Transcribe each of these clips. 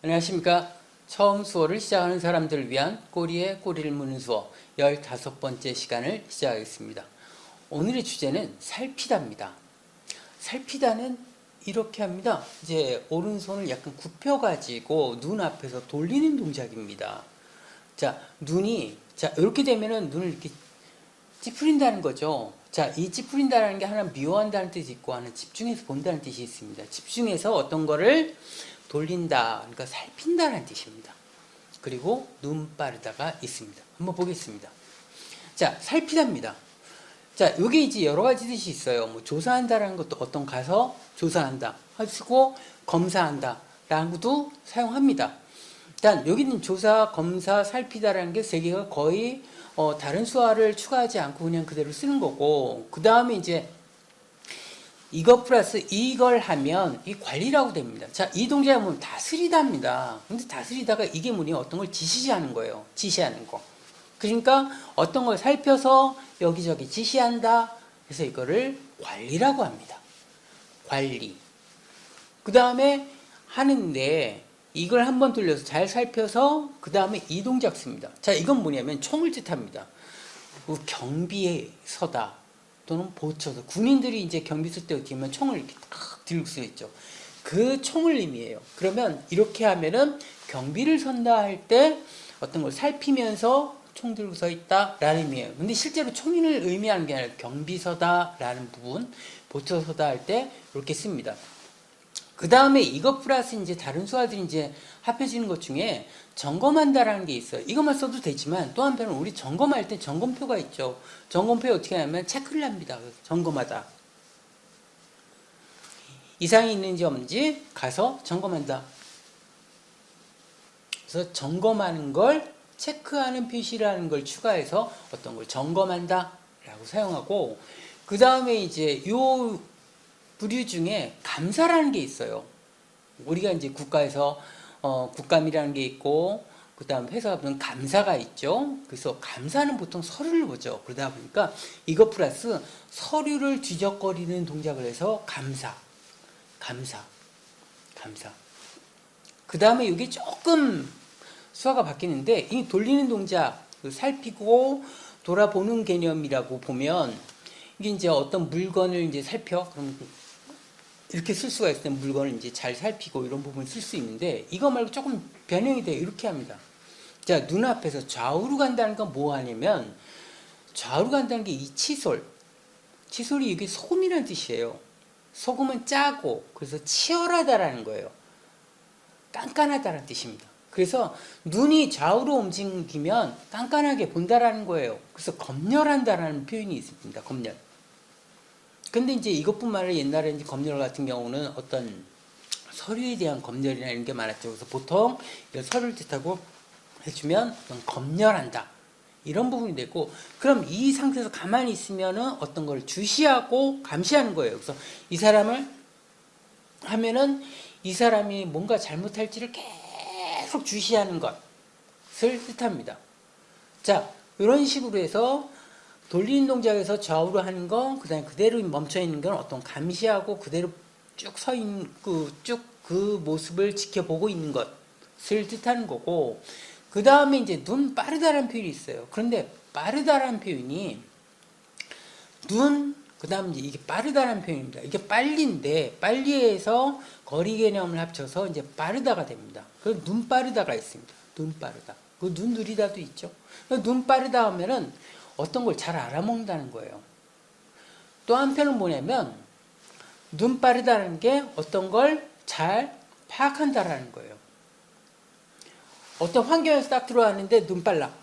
안녕하십니까. 처음 수어를 시작하는 사람들을 위한 꼬리에 꼬리를 무는 수어 15번째 시간을 시작하겠습니다. 오늘의 주제는 살피다입니다. 살피다는 이렇게 합니다. 이제 오른손을 약간 굽혀가지고 눈 앞에서 돌리는 동작입니다. 자, 이렇게 되면은 눈을 이렇게 찌푸린다는 거죠. 자, 이 찌푸린다는 게 하나 미워한다는 뜻이 있고 하나 집중해서 본다는 뜻이 있습니다. 집중해서 어떤 거를 돌린다, 그러니까 살핀다는 뜻입니다. 그리고 눈 빠르다가 있습니다. 한번 보겠습니다. 자, 살피다입니다. 자, 이게 이제 여러 가지 뜻이 있어요. 뭐 조사한다라는 것도 어떤 가서 조사한다 하시고 검사한다라는 것도 사용합니다. 일단 여기는 조사, 검사, 살피다라는 게 세 개가 거의 다른 수화를 추가하지 않고 그냥 그대로 쓰는 거고, 그 다음에 이제 이것 플러스 이걸 하면 이 관리라고 됩니다. 자, 이 동작에 보면 다스리다입니다. 근데 다스리다가 이게 뭐냐, 어떤 걸 지시하는 거예요. 지시하는 거. 그러니까 어떤 걸 살펴서 여기저기 지시한다. 그래서 이거를 관리라고 합니다. 관리. 그 다음에 하는데 이걸 한번 돌려서 잘 살펴서 그 다음에 이 동작 씁니다. 자, 이건 뭐냐면 총을 뜻합니다. 경비에 서다. 또는 보초서. 군인들이 이제 경비 쓸 때 어떻게 하면 총을 이렇게 탁 들고 서 있죠. 그 총을 의미해요. 그러면 이렇게 하면은 경비를 선다 할 때 어떤 걸 살피면서 총 들고 서 있다라는 의미예요. 근데 실제로 총을 의미하는 게 아니라 경비서다라는 부분, 보초서다 할 때 이렇게 씁니다. 그 다음에 이것 플러스 이제 다른 수화들이 이제 합해지는 것 중에 점검한다라는 게 있어요. 이것만 써도 되지만 또 한편은 우리 점검할 때 점검표가 있죠. 점검표에 어떻게 하냐면 체크를 합니다. 점검하다. 이상이 있는지 없는지 가서 점검한다. 그래서 점검하는 걸 체크하는 표시라는 걸 추가해서 어떤 걸 점검한다 라고 사용하고, 그 다음에 이제 요 부류 중에 감사라는 게 있어요. 우리가 이제 국가에서 국감이라는 게 있고, 그 다음 회사가 보면 감사가 있죠. 그래서 감사는 보통 서류를 보죠. 그러다 보니까 이것 플러스 서류를 뒤적거리는 동작을 해서 감사. 그 다음에 이게 조금 수화가 바뀌는데, 이 돌리는 동작, 살피고 돌아보는 개념이라고 보면, 이게 이제 어떤 물건을 이제 살펴, 그럼 이렇게 쓸 수가 있어요. 물건을 이제 잘 살피고 이런 부분을 쓸 수 있는데, 이거 말고 조금 변형이 돼요. 이렇게 합니다. 자, 눈앞에서 좌우로 간다는 건 뭐 하냐면, 좌우로 간다는 게 이 치솔이 이게 소금이라는 뜻이에요. 소금은 짜고, 그래서 치열하다라는 거예요. 깐깐하다라는 뜻입니다. 그래서 눈이 좌우로 움직이면 깐깐하게 본다라는 거예요. 그래서 검열한다라는 표현이 있습니다. 검열. 근데 이제 이것뿐만 아니라 옛날에 이제 검열 같은 경우는 어떤 서류에 대한 검열이나 이런 게 많았죠. 그래서 보통 이런 서류를 뜻하고 해주면 어떤 검열한다, 이런 부분이 되고, 그럼 이 상태에서 가만히 있으면은 어떤 걸 주시하고 감시하는 거예요. 그래서 이 사람을 하면은 이 사람이 뭔가 잘못할지를 계속 주시하는 것을 뜻합니다. 자, 이런 식으로 해서 돌리는 동작에서 좌우로 하는 거, 그 다음에 그대로 멈춰있는 건 어떤 감시하고 그대로 쭉 서 있는, 그 모습을 지켜보고 있는 것을 뜻하는 거고, 그 다음에 이제 눈 빠르다라는 표현이 있어요. 그런데 빠르다라는 표현이 그 다음 이제 이게 빠르다라는 표현입니다. 이게 빨리인데, 빨리에서 거리 개념을 합쳐서 이제 빠르다가 됩니다. 그래서 눈 빠르다가 있습니다. 눈 빠르다. 그 눈 느리다도 있죠. 눈 빠르다 하면은 어떤 걸 잘 알아먹는다는 거예요. 또 한편은 뭐냐면, 눈 빠르다는 게 어떤 걸 잘 파악한다라는 거예요. 어떤 환경에서 딱 들어왔는데 눈 빨라.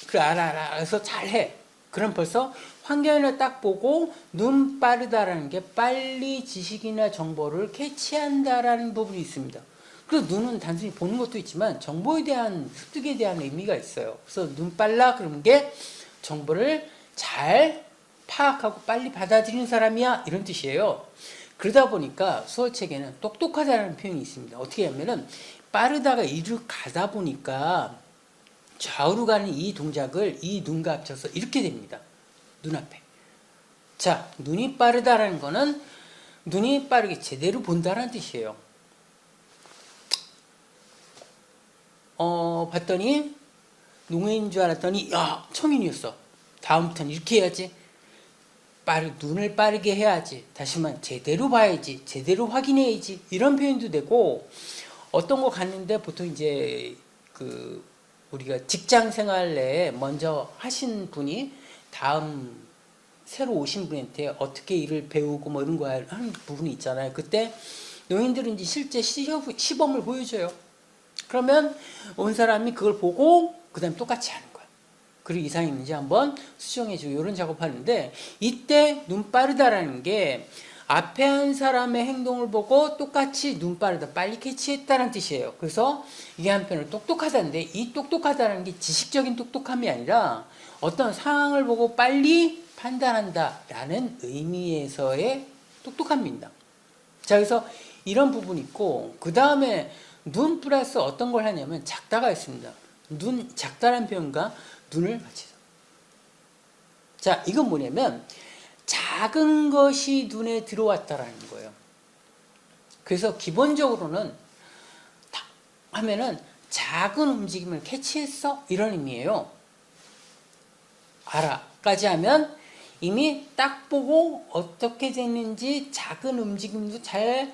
그래, 알아. 그래서 잘해. 그럼 벌써 환경을 딱 보고 눈 빠르다라는 게 빨리 지식이나 정보를 캐치한다라는 부분이 있습니다. 그래서 눈은 단순히 보는 것도 있지만 정보에 대한 습득에 대한 의미가 있어요. 그래서 눈 빨라 그러는 게 정보를 잘 파악하고 빨리 받아들이는 사람이야, 이런 뜻이에요. 그러다 보니까 수어책에는 똑똑하다는 표현이 있습니다. 어떻게 하면은 빠르다가 이리로 가다 보니까 좌우로 가는 이 동작을 이 눈과 합쳐서 이렇게 됩니다. 눈앞에. 자, 눈이 빠르다라는 거는 눈이 빠르게 제대로 본다라는 뜻이에요. 봤더니 농해인 줄 알았더니 야 청인이었어. 다음부터는 이렇게 해야지. 눈을 빠르게 해야지. 다시만 제대로 봐야지. 제대로 확인해야지. 이런 표현도 되고 어떤 거 갔는데 보통 이제 우리가 직장 생활 내에 먼저 하신 분이 다음 새로 오신 분한테 어떻게 일을 배우고 뭐 이런 거 하는 부분이 있잖아요. 그때 노인들은 이제 실제 시범을 보여줘요. 그러면 온 사람이 그걸 보고 그 다음 똑같이 하는 거야. 그리고 이상이 있는지 한번 수정해주고 이런 작업하는데 이때 눈 빠르다라는 게 앞에 한 사람의 행동을 보고 똑같이 눈 빠르다, 빨리 캐치했다는 뜻이에요. 그래서 이게 한편으로 똑똑하다는데 이 똑똑하다는 게 지식적인 똑똑함이 아니라 어떤 상황을 보고 빨리 판단한다라는 의미에서의 똑똑함입니다. 자, 그래서 이런 부분이 있고 그 다음에 눈 플러스 어떤 걸 하냐면 작다가 있습니다. 작다라는 표현과 눈을 같이. 자, 이건 뭐냐면 작은 것이 눈에 들어왔다라는 거예요. 그래서 기본적으로는 하면은 작은 움직임을 캐치했어 이런 의미예요. 알아까지 하면 이미 딱 보고 어떻게 됐는지 작은 움직임도 잘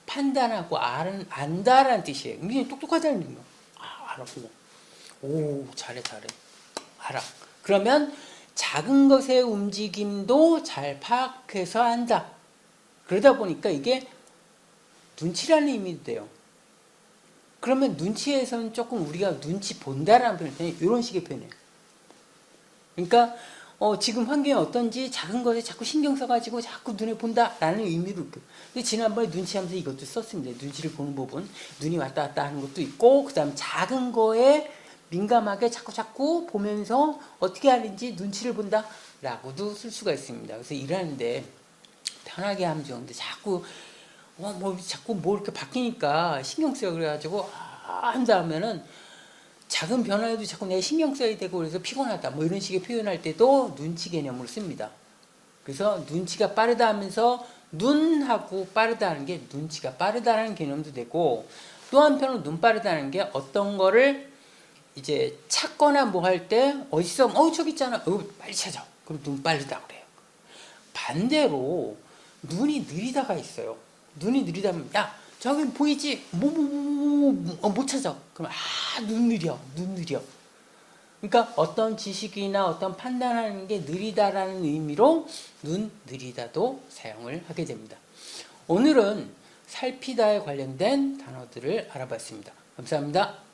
판단하고 안다라는 뜻이에요. 굉장히 똑똑하다는 의미예요. 알았고, 오 잘해. 알아. 그러면 작은 것의 움직임도 잘 파악해서 한다. 그러다 보니까 이게 눈치라는 의미도 돼요. 그러면 눈치에서는 조금 우리가 눈치 본다라는 표현을 이런 식의 표현이에요. 그러니까 지금 환경이 어떤지 작은 것에 자꾸 신경 써가지고 자꾸 눈에 본다라는 의미로. 근데 지난번에 눈치하면서 이것도 썼습니다. 눈치를 보는 부분, 눈이 왔다 갔다 하는 것도 있고, 그 다음 작은 거에 민감하게 자꾸 보면서 어떻게 하는지 눈치를 본다라고도 쓸 수가 있습니다. 그래서 일하는데 편하게 하면 좋은데 자꾸 뭐 이렇게 바뀌니까 신경 써요. 그래가지고 한다 하면은 작은 변화에도 자꾸 내가 신경 써야 되고 그래서 피곤하다 뭐 이런 식의 표현할 때도 눈치 개념으로 씁니다. 그래서 눈치가 빠르다 하면서 눈하고 빠르다는 게 눈치가 빠르다는 개념도 되고 또 한편으로 눈 빠르다는 게 어떤 거를 이제 찾거나 뭐 할 때 어디서 저기 있잖아. 빨리 찾아. 그럼 눈 빠르다 그래요. 반대로 눈이 느리다가 있어요. 눈이 느리다면 야 저기 보이지? 못 찾아. 그럼 눈 느려. 그러니까 어떤 지식이나 어떤 판단하는 게 느리다라는 의미로 눈 느리다도 사용을 하게 됩니다. 오늘은 살피다에 관련된 단어들을 알아봤습니다. 감사합니다.